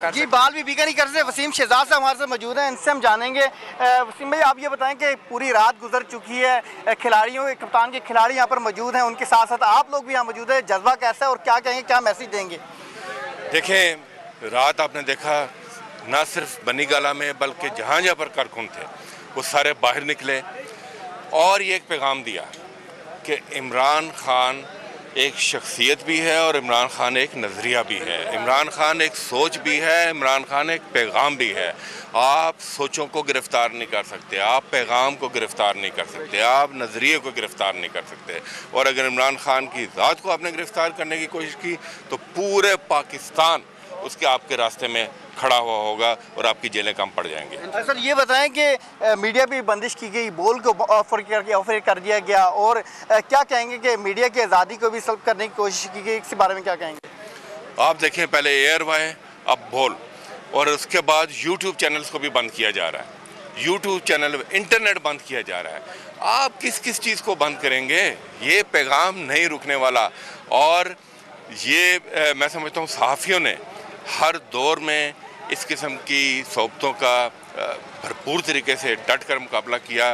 जी बाल भी बीकानेर कर से वसीम शहजाद साहब हमारे साथ मौजूद हैं, इनसे हम जानेंगे। वसीम भाई, आप ये बताएं कि पूरी रात गुजर चुकी है, खिलाड़ियों के कप्तान के खिलाड़ी यहाँ पर मौजूद हैं, उनके साथ साथ आप लोग भी यहाँ मौजूद हैं, जज्बा कैसा है और क्या कहेंगे, क्या मैसेज देंगे? देखें, रात आपने देखा ना सिर्फ बनी गाला में बल्कि जहाँ जहाँ पर कारकुन थे वो सारे बाहर निकले और ये एक पैगाम दिया कि इमरान खान एक शख्सियत भी है और इमरान खान एक नज़रिया भी है, इमरान खान एक सोच भी है, इमरान खान एक पैगाम भी है। आप सोचों को गिरफ़्तार नहीं कर सकते, आप पैगाम को गिरफ़्तार नहीं कर सकते, आप नज़रिए को गिरफ़्तार नहीं कर सकते। और अगर इमरान खान की ज़ात को आपने गिरफ़्तार करने की कोशिश की तो पूरे पाकिस्तान उसके आपके रास्ते में खड़ा हुआ होगा और आपकी जेलें कम पड़ जाएंगी। सर ये बताएं कि मीडिया भी बंदिश की गई, बोल को ऑफर कर दिया गया, और क्या कहेंगे कि मीडिया की आज़ादी को भी सल्ब करने की कोशिश की गई, इसके बारे में क्या कहेंगे? आप देखें, पहले एयरवाई, अब बोल, और उसके बाद यूट्यूब चैनल्स को भी बंद किया जा रहा है, यूट्यूब चैनल, इंटरनेट बंद किया जा रहा है। आप किस किस चीज़ को बंद करेंगे? ये पैगाम नहीं रुकने वाला। और ये मैं समझता हूँ सहाफ़ियों ने हर दौर में इस किस्म की सोबतों का भरपूर तरीके से डट कर मुकाबला किया,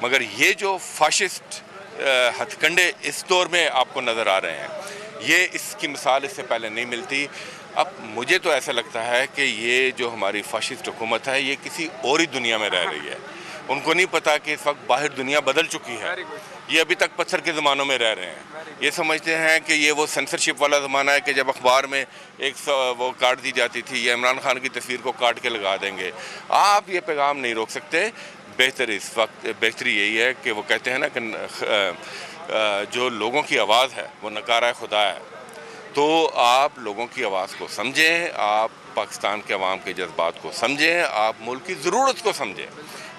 मगर ये जो फाशिस्ट हथकंडे इस दौर में आपको नज़र आ रहे हैं, ये इसकी मिसाल इससे पहले नहीं मिलती। अब मुझे तो ऐसा लगता है कि ये जो हमारी फाशिस्ट हुकूमत है ये किसी और ही दुनिया में रह रही है। उनको नहीं पता कि इस वक्त बाहर दुनिया बदल चुकी है, ये अभी तक पत्थर के ज़मानों में रह रहे हैं। ये समझते हैं कि ये वो सेंसरशिप वाला ज़माना है कि जब अखबार में वो काट दी जाती थी, या इमरान खान की तस्वीर को काट के लगा देंगे। आप ये पैगाम नहीं रोक सकते। बेहतर इस वक्त बेहतरी यही है कि वो कहते हैं ना कि जो लोगों की आवाज़ है वो नकारा खुदा है। तो आप लोगों की आवाज़ को समझें, आप पाकिस्तान के अवाम के जज्बात को समझें, आप मुल्क की ज़रूरत को समझें।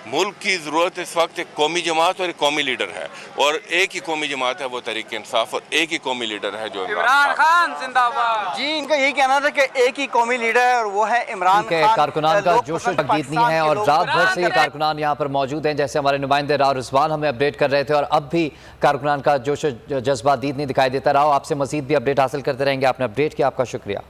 मुल्क की ज़रूरत इस वक्त एक कौमी जमात और एक कौमी लीडर है, और एक ही कौमी जमात है वो तहरीक इंसाफ, और एक ही कौमी लीडर है जो इमरान खान जिंदाबाद। जी, इनका यही कहना था कि एक ही कौमी लीडर है और वो है इमरान खान। कारकुनान का जोश जीतनी है और रात भर से ये कारकुनान यहाँ पर मौजूद हैं, जैसे हमारे नुमाइंदे राव रिजवान हमें अपडेट कर रहे थे, और अब भी कारकुनान का जोश जज्बा दीद नहीं दिखाई देता। राव, आपसे मजीद भी अपडेट हासिल करते रहेंगे। आपने अपडेट किया, आपका शुक्रिया।